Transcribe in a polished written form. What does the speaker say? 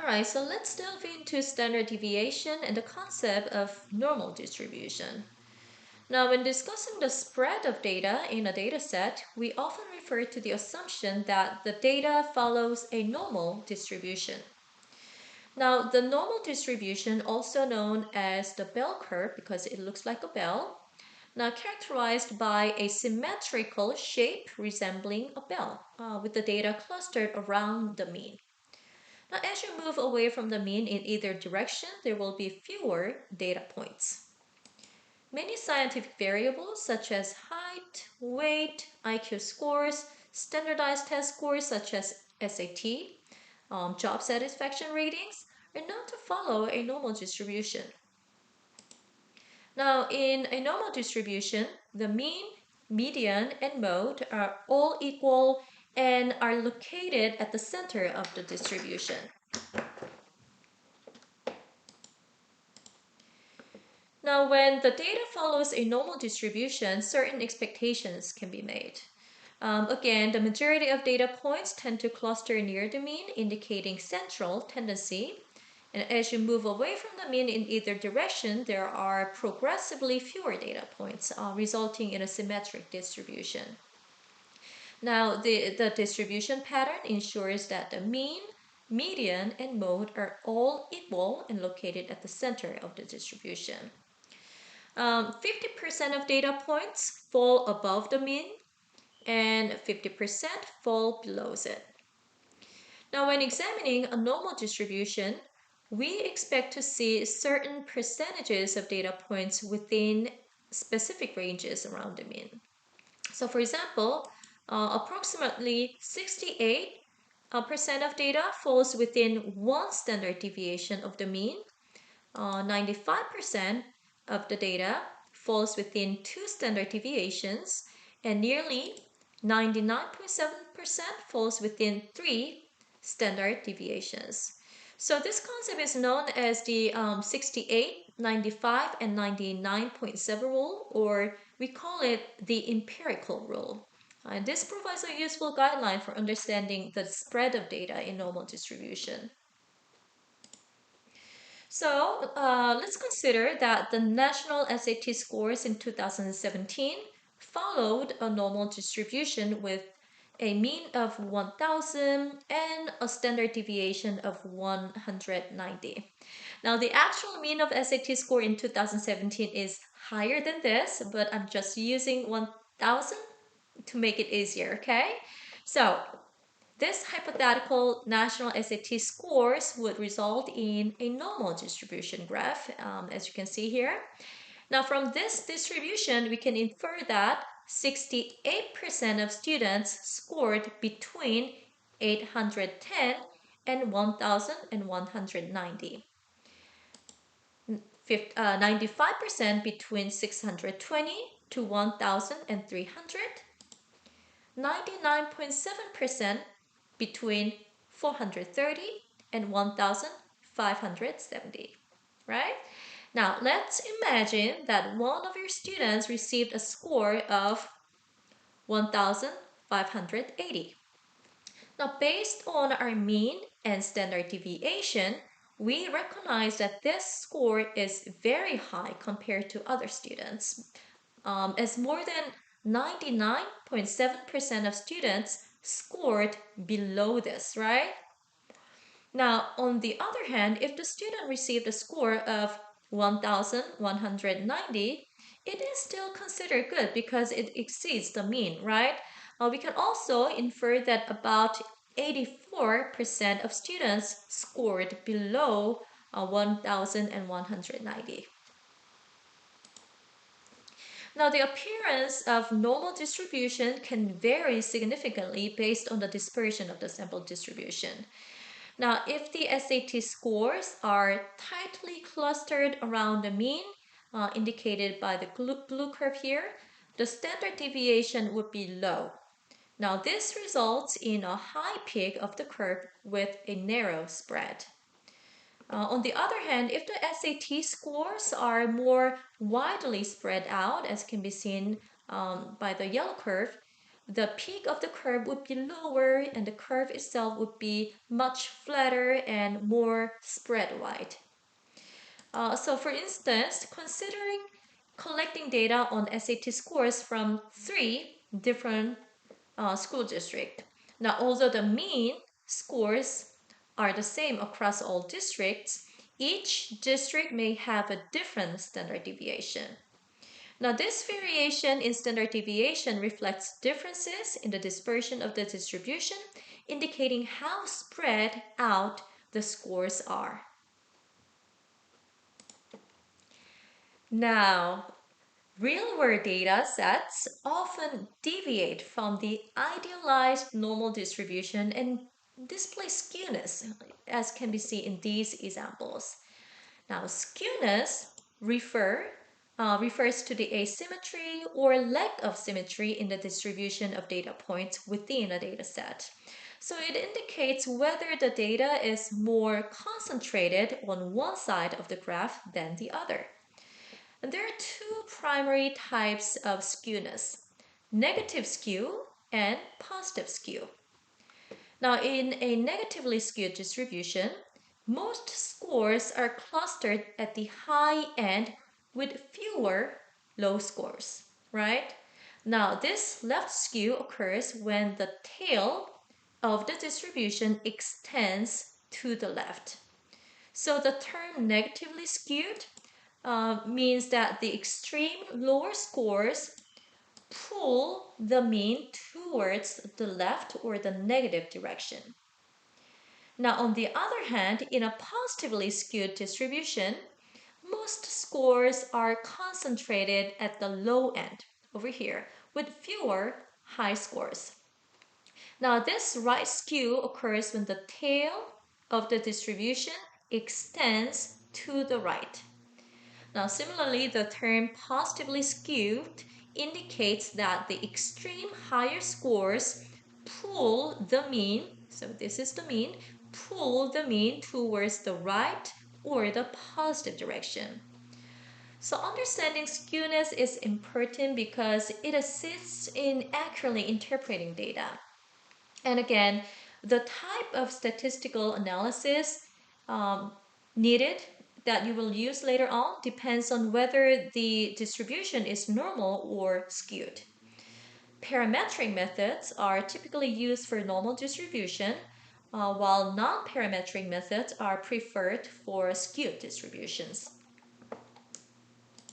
Alright, so let's delve into standard deviation and the concept of normal distribution. Now, when discussing the spread of data in a dataset, we often refer to the assumption that the data follows a normal distribution. Now, the normal distribution, also known as the bell curve because it looks like a bell, now characterized by a symmetrical shape resembling a bell, with the data clustered around the mean. Now, as you move away from the mean in either direction, there will be fewer data points. Many scientific variables such as height, weight, IQ scores, standardized test scores such as SAT, job satisfaction ratings are known to follow a normal distribution. Now, in a normal distribution, the mean, median, and mode are all equal and are located at the center of the distribution. Now, when the data follows a normal distribution, certain expectations can be made. Again, the majority of data points tend to cluster near the mean, indicating central tendency. And as you move away from the mean in either direction, there are progressively fewer data points, resulting in a symmetric distribution. Now, the distribution pattern ensures that the mean, median, and mode are all equal and located at the center of the distribution. 50% of data points fall above the mean and 50% fall below it. Now, when examining a normal distribution, we expect to see certain percentages of data points within specific ranges around the mean. So for example, approximately 68% of data falls within one standard deviation of the mean. 95% of the data falls within two standard deviations, and nearly 99.7% falls within three standard deviations. So this concept is known as the 68, 95, and 99.7 rule, or we call it the empirical rule. And this provides a useful guideline for understanding the spread of data in normal distribution. So let's consider that the national SAT scores in 2017 followed a normal distribution with a mean of 1,000 and a standard deviation of 190. Now, the actual mean of SAT score in 2017 is higher than this, but I'm just using 1,000 to make it easier, okay? So this hypothetical national SAT scores would result in a normal distribution graph, as you can see here. Now, from this distribution, we can infer that 68% of students scored between 810 and 1,190. 95% between 620 to 1,300. 99.7% between 430 and 1,570, right? Now, let's imagine that one of your students received a score of 1,580. Now, based on our mean and standard deviation, we recognize that this score is very high compared to other students, as more than 99.7% of students scored below this, right? Now, on the other hand, if the student received a score of 1,190, it is still considered good because it exceeds the mean, right? We can also infer that about 84% of students scored below 1,190. Now, the appearance of normal distribution can vary significantly based on the dispersion of the sample distribution. Now, if the SAT scores are tightly clustered around the mean, indicated by the blue curve here, the standard deviation would be low. Now, this results in a high peak of the curve with a narrow spread. On the other hand, if the SAT scores are more widely spread out, as can be seen by the yellow curve, the peak of the curve would be lower and the curve itself would be much flatter and more spread wide. So for instance, considering collecting data on SAT scores from 3 different school districts. Now, although the mean scores are the same across all districts, each district may have a different standard deviation. Now, this variation in standard deviation reflects differences in the dispersion of the distribution, indicating how spread out the scores are. Now, real-world data sets often deviate from the idealized normal distribution and display skewness, as can be seen in these examples. Now, skewness refers to the asymmetry or lack of symmetry in the distribution of data points within a data set. So it indicates whether the data is more concentrated on one side of the graph than the other. And there are two primary types of skewness, negative skew and positive skew. Now, in a negatively skewed distribution, most scores are clustered at the high end with fewer low scores, right? Now, this left skew occurs when the tail of the distribution extends to the left. So the term negatively skewed means that the extreme lower scores pull the mean towards the left or the negative direction. Now, on the other hand, in a positively skewed distribution, most scores are concentrated at the low end over here with fewer high scores. Now, this right skew occurs when the tail of the distribution extends to the right. Now, similarly, the term positively skewed indicates that the extreme higher scores pull the mean, so this is the mean, pull the mean towards the right or the positive direction. So understanding skewness is important because it assists in accurately interpreting data. And again, the type of statistical analysis needed that you will use later on depends on whether the distribution is normal or skewed. Parametric methods are typically used for normal distribution, while non-parametric methods are preferred for skewed distributions.